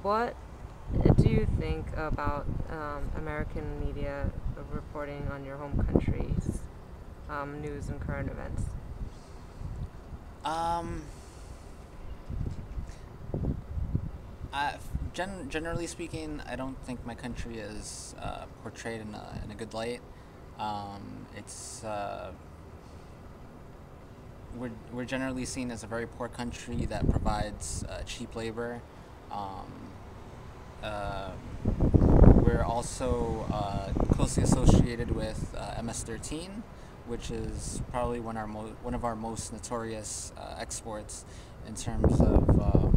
What do you think about American media reporting on your home country's news and current events? Um, Generally speaking, I don't think my country is portrayed in a good light. It's we're generally seen as a very poor country that provides cheap labor. Um, uh, we're also closely associated with MS-13, which is probably one of our most notorious exports in terms of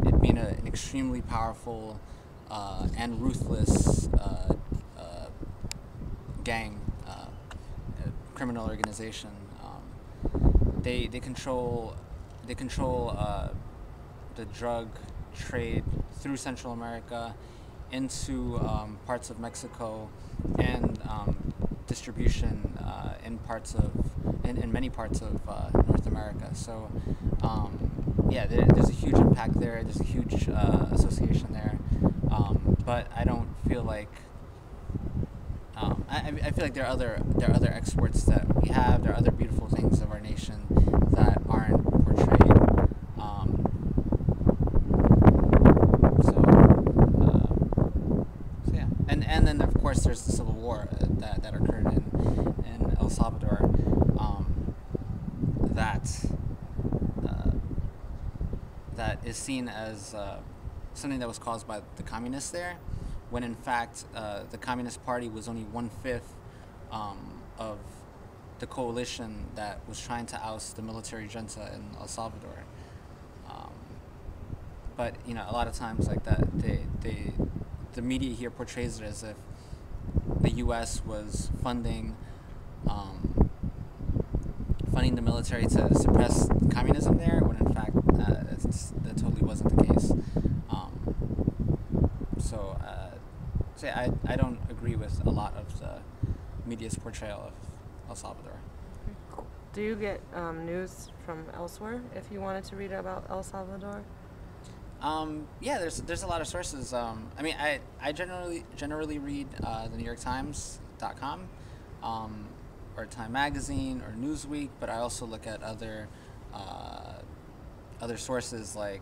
it being an extremely powerful and ruthless gang, criminal organization. They control the drug trade through Central America into parts of Mexico and distribution in many parts of North America. So yeah, there's a huge impact there. There's a huge association there, but I don't feel like I feel like there are other exports that we have. There are other beautiful things of our nation that aren't portrayed. So yeah, and then of course there's the civil war that occurred in El Salvador. That uh, that is seen as something that was caused by the communists there, when in fact the Communist Party was only 1/5 of the coalition that was trying to oust the military junta in El Salvador. Um, but a lot of times like that, the media here portrays it as if the U.S. was um, funding the military to suppress communism there, when in fact that totally wasn't the case. So, say I don't agree with a lot of the media's portrayal of El Salvador. Do you get news from elsewhere if you wanted to read about El Salvador? Yeah, there's a lot of sources. I mean, I generally read the New York Times.com, or Time Magazine or Newsweek, but I also look at uh, other sources like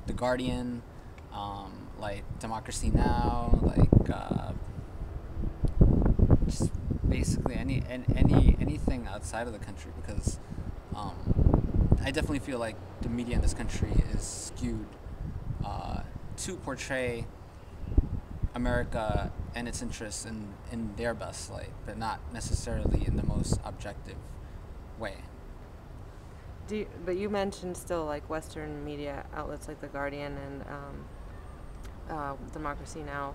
the Guardian, like Democracy Now, like just basically anything outside of the country, because I definitely feel like the media in this country is skewed to portray America and its interests in their best light, but not necessarily in the most objective way. But you mentioned still like Western media outlets like The Guardian and Democracy Now,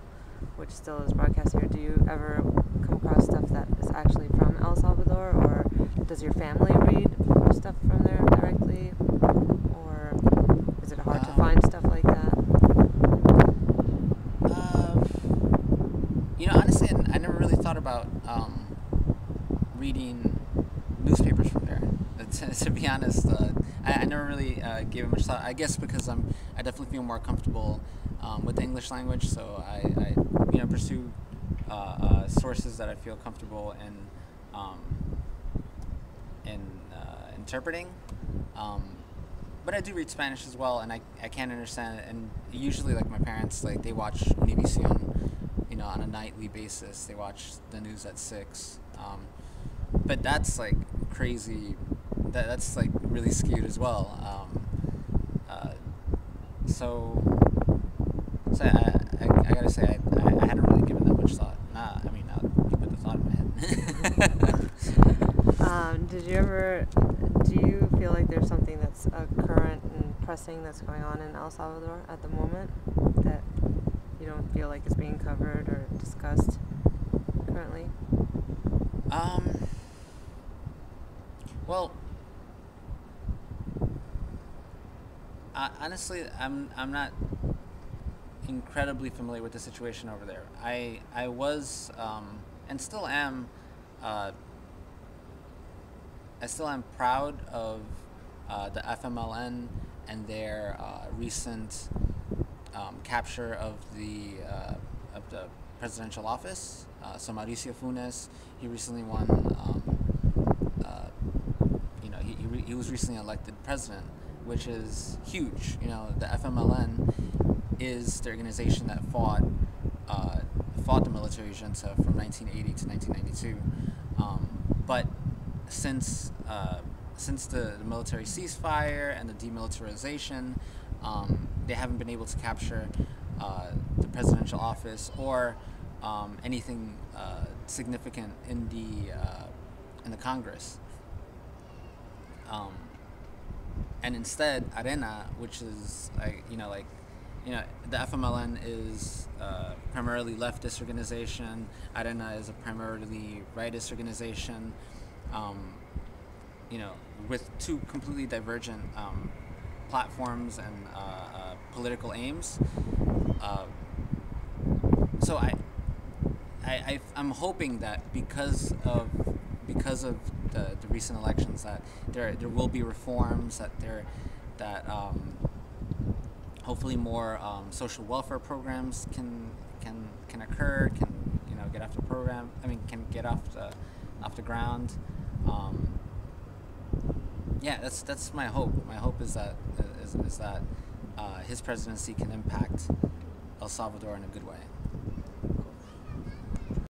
which still is broadcast here. Do you ever come across stuff that is actually from El Salvador, or does your family read stuff from there directly, or is it hard to Um, find stuff like that? uh, Honestly, I never really thought about reading newspapers from there. To be honest, I never really gave it much thought. I guess because I definitely feel more comfortable with the English language, so I pursue sources that I feel comfortable um, in interpreting. Um, but I do read Spanish as well, and I can understand it. And usually, like my parents, like they watch Univision, on a nightly basis. They watch the news at 6. But that's like crazy. That's like really skewed as well. So I gotta say I hadn't really given that much thought. Nah, I mean, now you put the thought in my head. Did you ever? Do you feel like there's something that's current and pressing that's going on in El Salvador at the moment that you don't feel like is being covered or discussed currently? um, well, honestly, I'm not incredibly familiar with the situation over there. I was and still am uh, I still am proud of the FMLN and their recent capture of the presidential office. So Mauricio Funes, he recently won. He was recently elected president, which is huge. The FMLN is the organization that fought the military junta from 1980 to 1992. But since the military ceasefire and the demilitarization, they haven't been able to capture the presidential office or anything significant in the Congress. And instead, Arena, which is the FMLN is primarily leftist organization. Arena is a primarily rightist organization. With two completely divergent platforms and political aims. So I'm hoping that because of the recent elections, that there will be reforms, that hopefully more social welfare programs can occur, can get off the program. Can get off the ground. Yeah, that's my hope. My hope is that his presidency can impact El Salvador in a good way.